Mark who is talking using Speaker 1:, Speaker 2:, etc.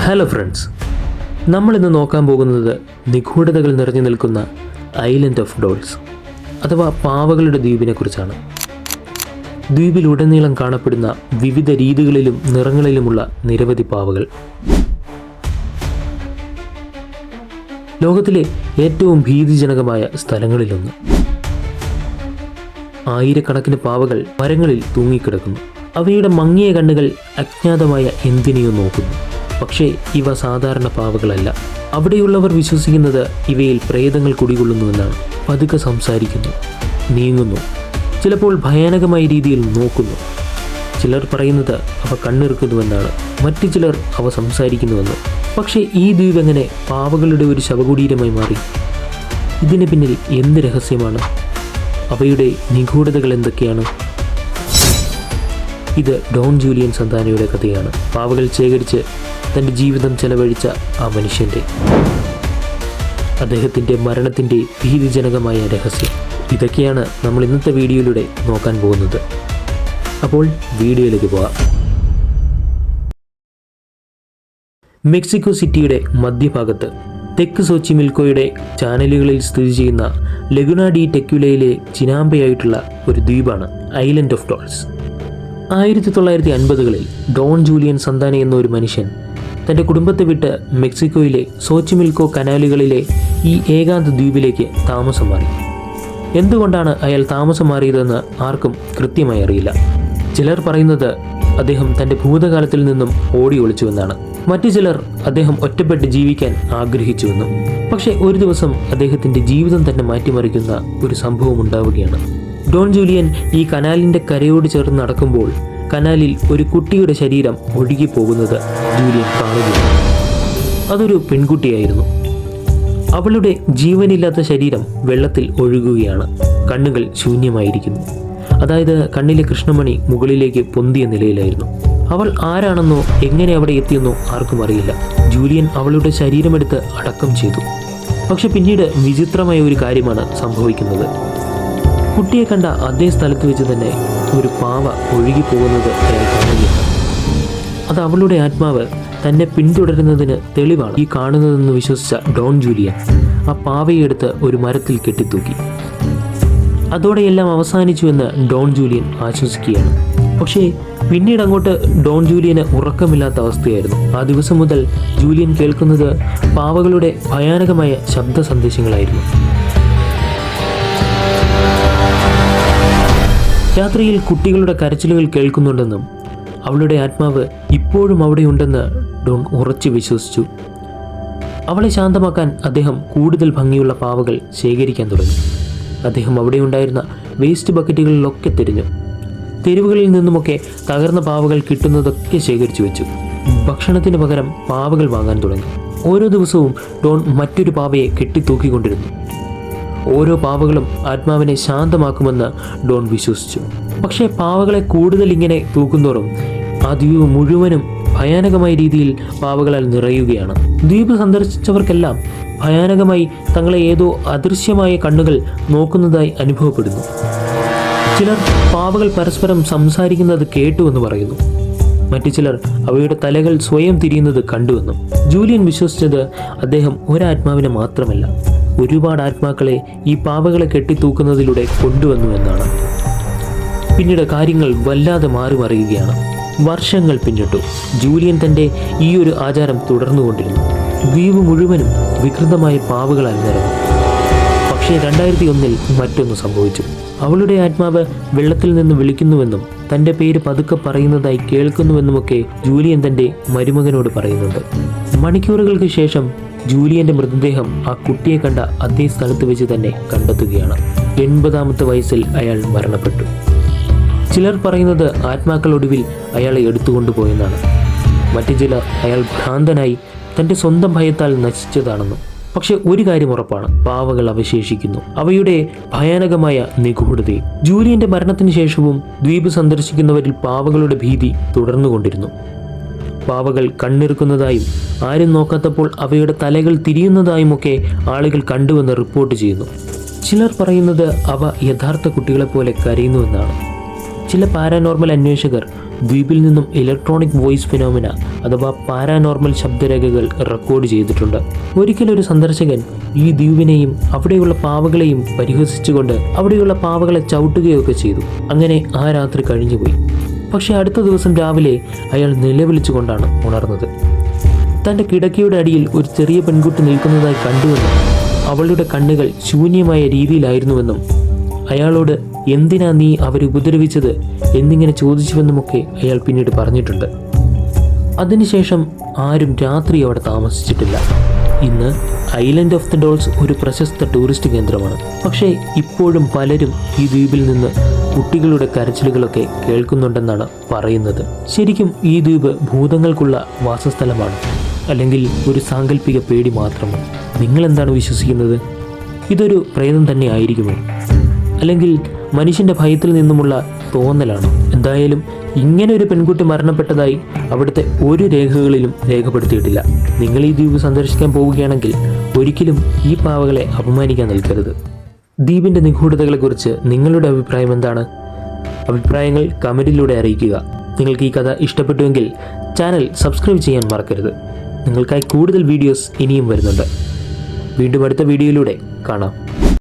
Speaker 1: Hello friends, നമ്മളിന്ന് നോക്കാൻ പോകുന്നത് നിഗൂഢതകൾ നിറഞ്ഞു നിൽക്കുന്ന ഐലൻഡ് ഓഫ് ഡോൾസ് അഥവാ പാവകളുടെ ദ്വീപിനെ കുറിച്ചാണ്. ദ്വീപിലുടനീളം കാണപ്പെടുന്ന വിവിധ രീതികളിലും നിറങ്ങളിലുമുള്ള നിരവധി പാവകൾ. ലോകത്തിലെ ഏറ്റവും ഭീതിജനകമായ സ്ഥലങ്ങളിലൊന്ന്. ആയിരക്കണക്കിന് പാവകൾ മരങ്ങളിൽ തൂങ്ങിക്കിടക്കുന്നു. അവയുടെ മങ്ങിയ കണ്ണുകൾ അജ്ഞാതമായ എന്തിനെയോ നോക്കുന്നു. പക്ഷേ ഇവ സാധാരണ പാവകളല്ല. അവിടെയുള്ളവർ വിശ്വസിക്കുന്നത് ഇവയിൽ പ്രേതങ്ങൾ കുടികൊള്ളുന്നുവെന്നാണ്. പതുക്കെ സംസാരിക്കുന്നു, നീങ്ങുന്നു, ചിലപ്പോൾ ഭയാനകമായ രീതിയിൽ നോക്കുന്നു. ചിലർ പറയുന്നത് അവ കണ്ണിറുക്കുന്നുവെന്നാണ്, മറ്റു ചിലർ അവ സംസാരിക്കുന്നുവെന്ന്. പക്ഷേ ഈ ദ്വീപ് എങ്ങനെ പാവകളുടെ ഒരു ശവകുടീരമായി മാറി? ഇതിന് പിന്നിൽ എന്ത് രഹസ്യമാണ്? അവയുടെ നിഗൂഢതകൾ എന്തൊക്കെയാണ്? ഇത് ഡോൺ ജൂലിയൻ സന്താനയുടെ കഥയാണ്. പാവകൾ ശേഖരിച്ച് തൻ്റെ ജീവിതം ചെലവഴിച്ച ആ മനുഷ്യൻ്റെ, അദ്ദേഹത്തിൻ്റെ മരണത്തിൻ്റെ ഭീതിജനകമായ രഹസ്യം. ഇതൊക്കെയാണ് നമ്മൾ ഇന്നത്തെ വീഡിയോയിലൂടെ നോക്കാൻ പോകുന്നത്. അപ്പോൾ വീഡിയോയിലേക്ക് പോകാം. മെക്സിക്കോ സിറ്റിയുടെ മധ്യഭാഗത്ത് തെക്ക് സോച്ചിമിൽക്കോയുടെ ചാനലുകളിൽ സ്ഥിതി ചെയ്യുന്ന ലഗുന ഡി ടെക്യുലയിലെ ചിനാമ്പയായിട്ടുള്ള ഒരു ദ്വീപാണ് ഐലൻഡ് ഓഫ് ഡോൾസ്. 1950കളിൽ ഡോൺ ജൂലിയൻ സന്താന എന്ന ഒരു മനുഷ്യൻ തൻ്റെ കുടുംബത്തെ വിട്ട് മെക്സിക്കോയിലെ സോച്ചിമിൽക്കോ കനാലുകളിലെ ഈ ഏകാന്ത ദ്വീപിലേക്ക് താമസം മാറി. എന്തുകൊണ്ടാണ് അയാൾ താമസം മാറിയതെന്ന് ആർക്കും കൃത്യമായി അറിയില്ല. ചിലർ പറയുന്നത് അദ്ദേഹം തൻ്റെ ഭൂതകാലത്തിൽ നിന്നും ഓടി ഒളിച്ചുവെന്നാണ്. മറ്റു ചിലർ അദ്ദേഹം ഒറ്റപ്പെട്ട് ജീവിക്കാൻ ആഗ്രഹിച്ചുവെന്നും. പക്ഷേ ഒരു ദിവസം അദ്ദേഹത്തിൻ്റെ ജീവിതം തന്നെ മാറ്റിമറിക്കുന്ന ഒരു സംഭവം ഉണ്ടാവുകയാണ്. ഡോൺ ജൂലിയൻ ഈ കനാലിൻ്റെ കരയോട് ചേർന്ന് നടക്കുമ്പോൾ കനാലിൽ ഒരു കുട്ടിയുടെ ശരീരം ഒഴുകിപ്പോകുന്നത് ജൂലിയൻ കാണുകയാണ്. അതൊരു പെൺകുട്ടിയായിരുന്നു. അവളുടെ ജീവനില്ലാത്ത ശരീരം വെള്ളത്തിൽ ഒഴുകുകയാണ്. കണ്ണുകൾ ശൂന്യമായിരിക്കുന്നു. അതായത് കണ്ണിലെ കൃഷ്ണമണി മുകളിലേക്ക് പൊന്തിയ നിലയിലായിരുന്നു. അവൾ ആരാണെന്നോ എങ്ങനെ അവിടെ എത്തിയെന്നോ ആർക്കും അറിയില്ല. ജൂലിയൻ അവളുടെ ശരീരമെടുത്ത് അടക്കം ചെയ്തു. പക്ഷെ പിന്നീട് വിചിത്രമായ ഒരു കാര്യമാണ് സംഭവിക്കുന്നത്. കുട്ടിയെ കണ്ട അതേ സ്ഥലത്ത് വെച്ച് തന്നെ ഒരു പാവ ഒഴുകിപ്പോകുന്നത് അയാൾ കാണുകയാണ്. അത് അവളുടെ ആത്മാവ് തന്നെ പിന്തുടരുന്നതിന് തെളിവാണ് ഈ കാണുന്നതെന്ന് വിശ്വസിച്ച ഡോൺ ജൂലിയൻ ആ പാവയെടുത്ത് ഒരു മരത്തിൽ കെട്ടിത്തൂക്കി. അതോടെയെല്ലാം അവസാനിച്ചുവെന്ന് ഡോൺ ജൂലിയൻ ആശ്വസിക്കുകയാണ്. പക്ഷേ പിന്നീട് അങ്ങോട്ട് ഡോൺ ജൂലിയന് ഉറക്കമില്ലാത്ത അവസ്ഥയായിരുന്നു. ആ ദിവസം മുതൽ ജൂലിയൻ കേൾക്കുന്നത് പാവകളുടെ ഭയാനകമായ ശബ്ദ സന്ദേശങ്ങളായിരുന്നു. രാത്രിയിൽ കുട്ടികളുടെ കരച്ചിലുകൾ കേൾക്കുന്നുണ്ടെന്നും അവളുടെ ആത്മാവ് ഇപ്പോഴും അവിടെയുണ്ടെന്ന് ഡോൺ ഉറച്ചു വിശ്വസിച്ചു. അവളെ ശാന്തമാക്കാൻ അദ്ദേഹം കൂടുതൽ ഭംഗിയുള്ള പാവകൾ ശേഖരിക്കാൻ തുടങ്ങി. അദ്ദേഹം അവിടെയുണ്ടായിരുന്ന വേസ്റ്റ് ബക്കറ്റുകളിലൊക്കെ തിരിഞ്ഞു. തെരുവുകളിൽ നിന്നുമൊക്കെ തകർന്ന പാവകൾ കിട്ടുന്നതൊക്കെ ശേഖരിച്ചു വെച്ചു. ഭക്ഷണത്തിന് പകരം പാവകൾ വാങ്ങാൻ തുടങ്ങി. ഓരോ ദിവസവും ഡോൺ മറ്റൊരു പാവയെ കെട്ടിത്തൂക്കിക്കൊണ്ടിരുന്നു. ഓരോ പാവകളും ആത്മാവിനെ ശാന്തമാക്കുമെന്ന് ഡോൺ വിശ്വസിച്ചു. പക്ഷേ പാവകളെ കൂടുതൽ ഇങ്ങനെ തൂക്കുന്തോറും ആ ദ്വീപ് മുഴുവനും ഭയാനകമായ രീതിയിൽ പാവകളാൽ നിറയുകയാണ്. ദ്വീപ് സന്ദർശിച്ചവർക്കെല്ലാം ഭയാനകമായി തങ്ങളെ ഏതോ അദൃശ്യമായ കണ്ണുകൾ നോക്കുന്നതായി അനുഭവപ്പെടുന്നു. ചിലർ പാവകൾ പരസ്പരം സംസാരിക്കുന്നത് കേട്ടുവെന്ന് പറയുന്നു. മറ്റു ചിലർ അവയുടെ തലകൾ സ്വയം തിരിയുന്നത് കണ്ടുവെന്നും. ജൂലിയൻ വിശ്വസിച്ചത് അദ്ദേഹം ഒരാത്മാവിനെ മാത്രമല്ല, ഒരുപാട് ആത്മാക്കളെ ഈ പാവകളെ കെട്ടിത്തൂക്കുന്നതിലൂടെ കൊണ്ടുവന്നു എന്നാണ്. പിന്നീട് കാര്യങ്ങൾ വല്ലാതെ മാറി മറിയുകയാണ്. വർഷങ്ങൾ പിന്നിട്ടു. ജൂലിയൻ തൻ്റെ ഈ ഒരു ആചാരം തുടർന്നുകൊണ്ടിരുന്നു. ദ്വീപ് മുഴുവനും വികൃതമായ പാവകളാൽ നിറഞ്ഞു. പക്ഷേ 2001 മറ്റൊന്ന് സംഭവിച്ചു. അവളുടെ ആത്മാവ് വെള്ളത്തിൽ നിന്ന് വിളിക്കുന്നുവെന്നും തൻ്റെ പേര് പതുക്കെ പറയുന്നതായി കേൾക്കുന്നുവെന്നുമൊക്കെ ജൂലിയൻ തൻ്റെ മരുമകനോട് പറയുന്നുണ്ട്. മണിക്കൂറുകൾക്ക് ശേഷം ജൂലിയൻ്റെ മൃതദേഹം ആ കുട്ടിയെ കണ്ട അതേ സ്ഥലത്ത് വെച്ച് തന്നെ കണ്ടെത്തുകയാണ്. 80ാമത്തെ വയസ്സിൽ അയാൾ മരണപ്പെട്ടു. ചിലർ പറയുന്നത് ആത്മാക്കൾ ഒടുവിൽ അയാളെ എടുത്തുകൊണ്ടുപോയെന്നാണ്. മറ്റു ചിലർ അയാൾ ഭ്രാന്തനായി തൻ്റെ സ്വന്തം ഭയത്താൽ നശിച്ചതാണെന്നും. പക്ഷെ ഒരു കാര്യം ഉറപ്പാണ്, പാവകൾ അവശേഷിക്കുന്നു. അവയുടെ ഭയാനകമായ നിഗൂഢതയും. ജൂലിയൻ്റെ മരണത്തിന് ശേഷവും ദ്വീപ് സന്ദർശിക്കുന്നവരിൽ പാവകളുടെ ഭീതി തുടർന്നുകൊണ്ടിരുന്നു. പാവകൾ കണ്ണിറുക്കുന്നതായും ആരും നോക്കാത്തപ്പോൾ അവയുടെ തലകൾ തിരിയുന്നതായുമൊക്കെ ആളുകൾ കണ്ടുവെന്ന് റിപ്പോർട്ട് ചെയ്യുന്നു. ചിലർ പറയുന്നത് അവ യഥാർത്ഥ കുട്ടികളെപ്പോലെ കരയുന്നുവെന്നാണ്. ചില പാരാനോർമൽ അന്വേഷകർ ദ്വീപിൽ നിന്നും ഇലക്ട്രോണിക് വോയിസ് ഫിനോമിന അഥവാ പാരാനോർമൽ ശബ്ദരേഖകൾ റെക്കോർഡ് ചെയ്തിട്ടുണ്ട്. ഒരിക്കലൊരു സന്ദർശകൻ ഈ ദ്വീപിനെയും അവിടെയുള്ള പാവകളെയും പരിഹസിച്ചുകൊണ്ട് അവിടെയുള്ള പാവകളെ ചവിട്ടുകയൊക്കെ ചെയ്തു. അങ്ങനെ ആ രാത്രി കഴിഞ്ഞുപോയി. പക്ഷെ അടുത്ത ദിവസം രാവിലെ അയാൾ നിലവിളിച്ചുകൊണ്ടാണ് ഉണർന്നത്. തൻ്റെ കിടക്കയുടെ അടിയിൽ ഒരു ചെറിയ പെൺകുട്ടി നിൽക്കുന്നതായി കണ്ടുവെന്നും അവളുടെ കണ്ണുകൾ ശൂന്യമായ രീതിയിലായിരുന്നുവെന്നും അയാളോട് എന്തിനാ നീ അവരെ ഉപദ്രവിച്ചത് എന്നിങ്ങനെ ചോദിച്ചുവെന്നുമൊക്കെ അയാൾ പിന്നീട് പറഞ്ഞിട്ടുണ്ട്. അതിനുശേഷം ആരും രാത്രി അവിടെ താമസിച്ചിട്ടില്ല. ഇന്ന് ഐലൻഡ് ഓഫ് ദ ഡോൾസ് ഒരു പ്രശസ്ത ടൂറിസ്റ്റ് കേന്ദ്രമാണ്. പക്ഷേ ഇപ്പോഴും പലരും ഈ ദ്വീപിൽ നിന്ന് കുട്ടികളുടെ കരച്ചിലുകളൊക്കെ കേൾക്കുന്നുണ്ടെന്നാണ് പറയുന്നത്. ശരിക്കും ഈ ദ്വീപ് ഭൂതങ്ങൾക്കുള്ള വാസസ്ഥലമാണ്, അല്ലെങ്കിൽ ഒരു സാങ്കല്പിക പേടി മാത്രമോ? നിങ്ങളെന്താണ് വിശ്വസിക്കുന്നത്? ഇതൊരു പ്രേതം തന്നെ ആയിരിക്കുമോ, അല്ലെങ്കിൽ മനുഷ്യൻ്റെ ഭയത്തിൽ നിന്നുമുള്ള തോന്നലാണോ? എന്തായാലും ഇങ്ങനെ ഒരു പെൺകുട്ടി മരണപ്പെട്ടതായി അവിടുത്തെ ഒരു രേഖകളിലും രേഖപ്പെടുത്തിയിട്ടില്ല. നിങ്ങൾ ഈ ദ്വീപ് സന്ദർശിക്കാൻ പോവുകയാണെങ്കിൽ ഒരിക്കലും ഈ പാവകളെ അപമാനിക്കാൻ നിൽക്കരുത്. ദ്വീപിൻ്റെ നിഗൂഢതകളെക്കുറിച്ച് നിങ്ങളുടെ അഭിപ്രായം എന്താണ്? അഭിപ്രായങ്ങൾ കമൻറ്റിലൂടെ അറിയിക്കുക. നിങ്ങൾക്ക് ഈ കഥ ഇഷ്ടപ്പെട്ടുവെങ്കിൽ ചാനൽ സബ്സ്ക്രൈബ് ചെയ്യാൻ മറക്കരുത്. നിങ്ങൾക്കായി കൂടുതൽ വീഡിയോസ് ഇനിയും വരുന്നുണ്ട്. വീണ്ടും അടുത്ത വീഡിയോയിലൂടെ കാണാം.